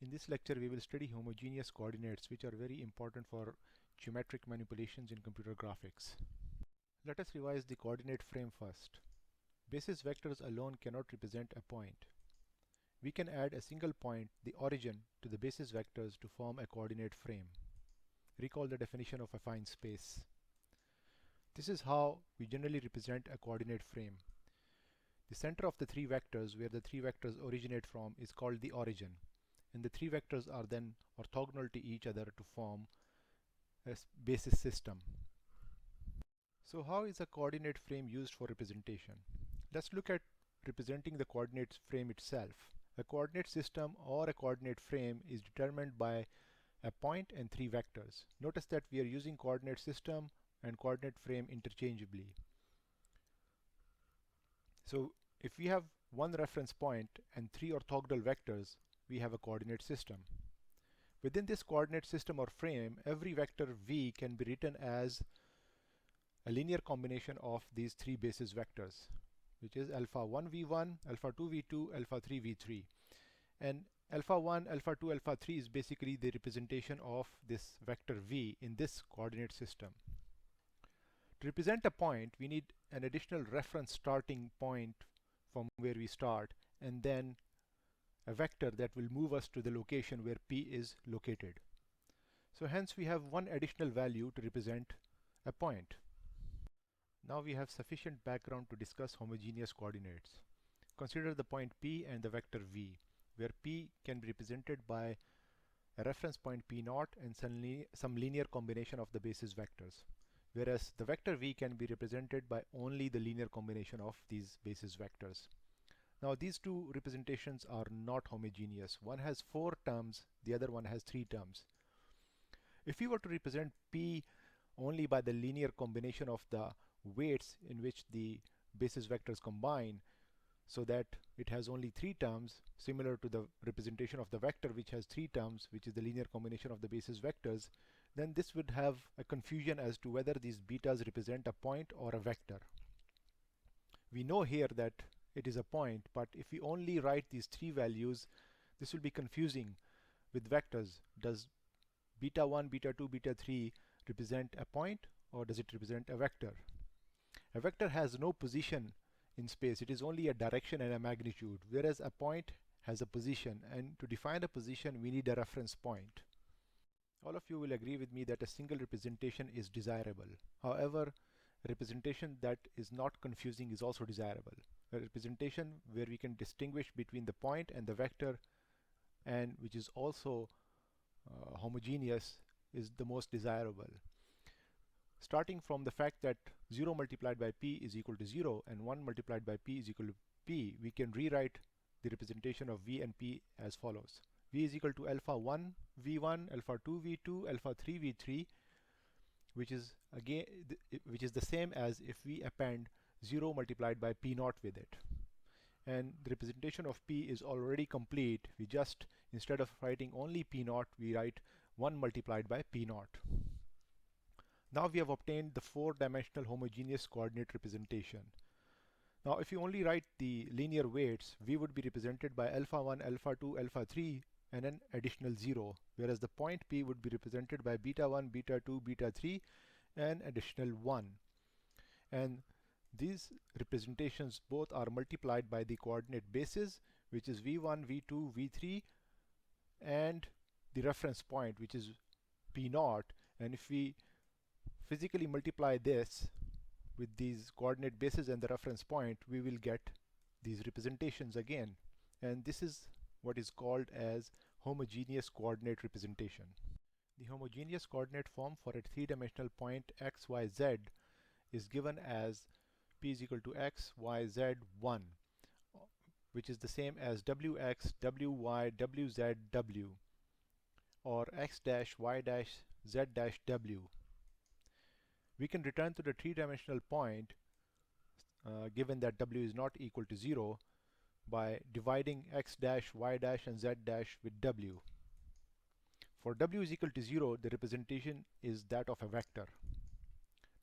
In this lecture, we will study homogeneous coordinates, which are very important for geometric manipulations in computer graphics. Let us revise the coordinate frame first. Basis vectors alone cannot represent a point. We can add a single point, the origin, to the basis vectors to form a coordinate frame. Recall the definition of affine space. This is how we generally represent a coordinate frame. The center of the three vectors, where the three vectors originate from, is called the origin, and the three vectors are then orthogonal to each other to form a basis system. So how is a coordinate frame used for representation? Let's look at representing the coordinate frame itself. A coordinate system or a coordinate frame is determined by a point and three vectors. Notice that we are using coordinate system and coordinate frame interchangeably. So if we have one reference point and three orthogonal vectors, we have a coordinate system. Within this coordinate system or frame, every vector v can be written as a linear combination of these three basis vectors, which is alpha 1 v1, alpha 2 v2, alpha 3 v3. And alpha 1, alpha 2, alpha 3 is basically the representation of this vector v in this coordinate system. To represent a point, we need an additional reference starting point from where we start, and then a vector that will move us to the location where P is located. So hence we have one additional value to represent a point. Now we have sufficient background to discuss homogeneous coordinates. Consider the point P and the vector v, where P can be represented by a reference point P0 and some linear combination of the basis vectors, whereas the vector v can be represented by only the linear combination of these basis vectors. Now these two representations are not homogeneous. One has 4 terms, the other one has 3 terms. If we were to represent P only by the linear combination of the weights in which the basis vectors combine, so that it has only 3 terms, similar to the representation of the vector which has 3 terms, which is the linear combination of the basis vectors, then this would have a confusion as to whether these betas represent a point or a vector. We know here that it is a point, but if we only write these 3 values, this will be confusing with vectors. Does beta 1, beta 2, beta 3 represent a point, or does it represent a vector? A vector has no position in space. It is only a direction and a magnitude, whereas a point has a position, and to define a position we need a reference point. All of you will agree with me that a single representation is desirable. However, a representation that is not confusing is also desirable. A representation where we can distinguish between the point and the vector, and which is also homogeneous, is the most desirable. Starting from the fact that 0 multiplied by p is equal to 0 and 1 multiplied by p is equal to p, we can rewrite the representation of v and p as follows. V is equal to alpha 1 v1, alpha 2 v2, alpha 3 v3, which is the same as if we append 0 multiplied by p0 with it. And the representation of p is already complete. We just, instead of writing only p0, we write 1 multiplied by p0. Now we have obtained the 4-dimensional homogeneous coordinate representation. Now if you only write the linear weights, v would be represented by alpha 1, alpha 2, alpha 3 and an additional 0, whereas the point P would be represented by beta 1, beta 2, beta 3 and additional 1. And these representations both are multiplied by the coordinate bases, which is v1, v2, v3 and the reference point, which is p0. And if we physically multiply this with these coordinate bases and the reference point, we will get these representations again, and this is what is called as homogeneous coordinate representation. The homogeneous coordinate form for a 3-dimensional point x, y, z is given as p is equal to x, y, z, 1, which is the same as wx, wy, wz, w, or x dash, y dash, z dash, w. We can return to the 3-dimensional point given that w is not equal to 0 by dividing x dash, y dash and z dash with w. For w is equal to 0, the representation is that of a vector.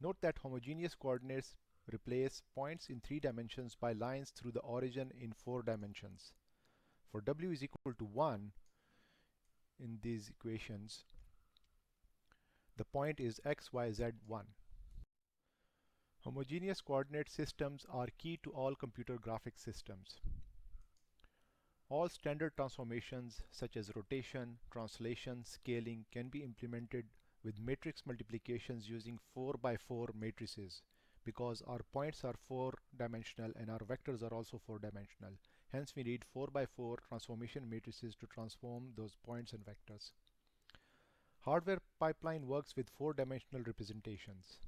Note that homogeneous coordinates replace points in 3 dimensions by lines through the origin in 4 dimensions. For w is equal to 1, in these equations, the point is x, y, z, 1. Homogeneous coordinate systems are key to all computer graphics systems. All standard transformations such as rotation, translation, scaling can be implemented with matrix multiplications using 4 by 4 matrices because our points are 4-dimensional and our vectors are also 4-dimensional. Hence we need 4 by 4 transformation matrices to transform those points and vectors. Hardware pipeline works with 4-dimensional representations.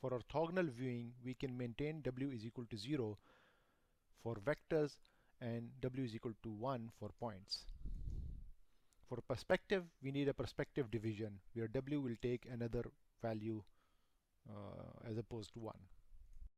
For orthogonal viewing, we can maintain W is equal to 0 for vectors and W is equal to 1 for points. For perspective, we need a perspective division where W will take another value as opposed to 1.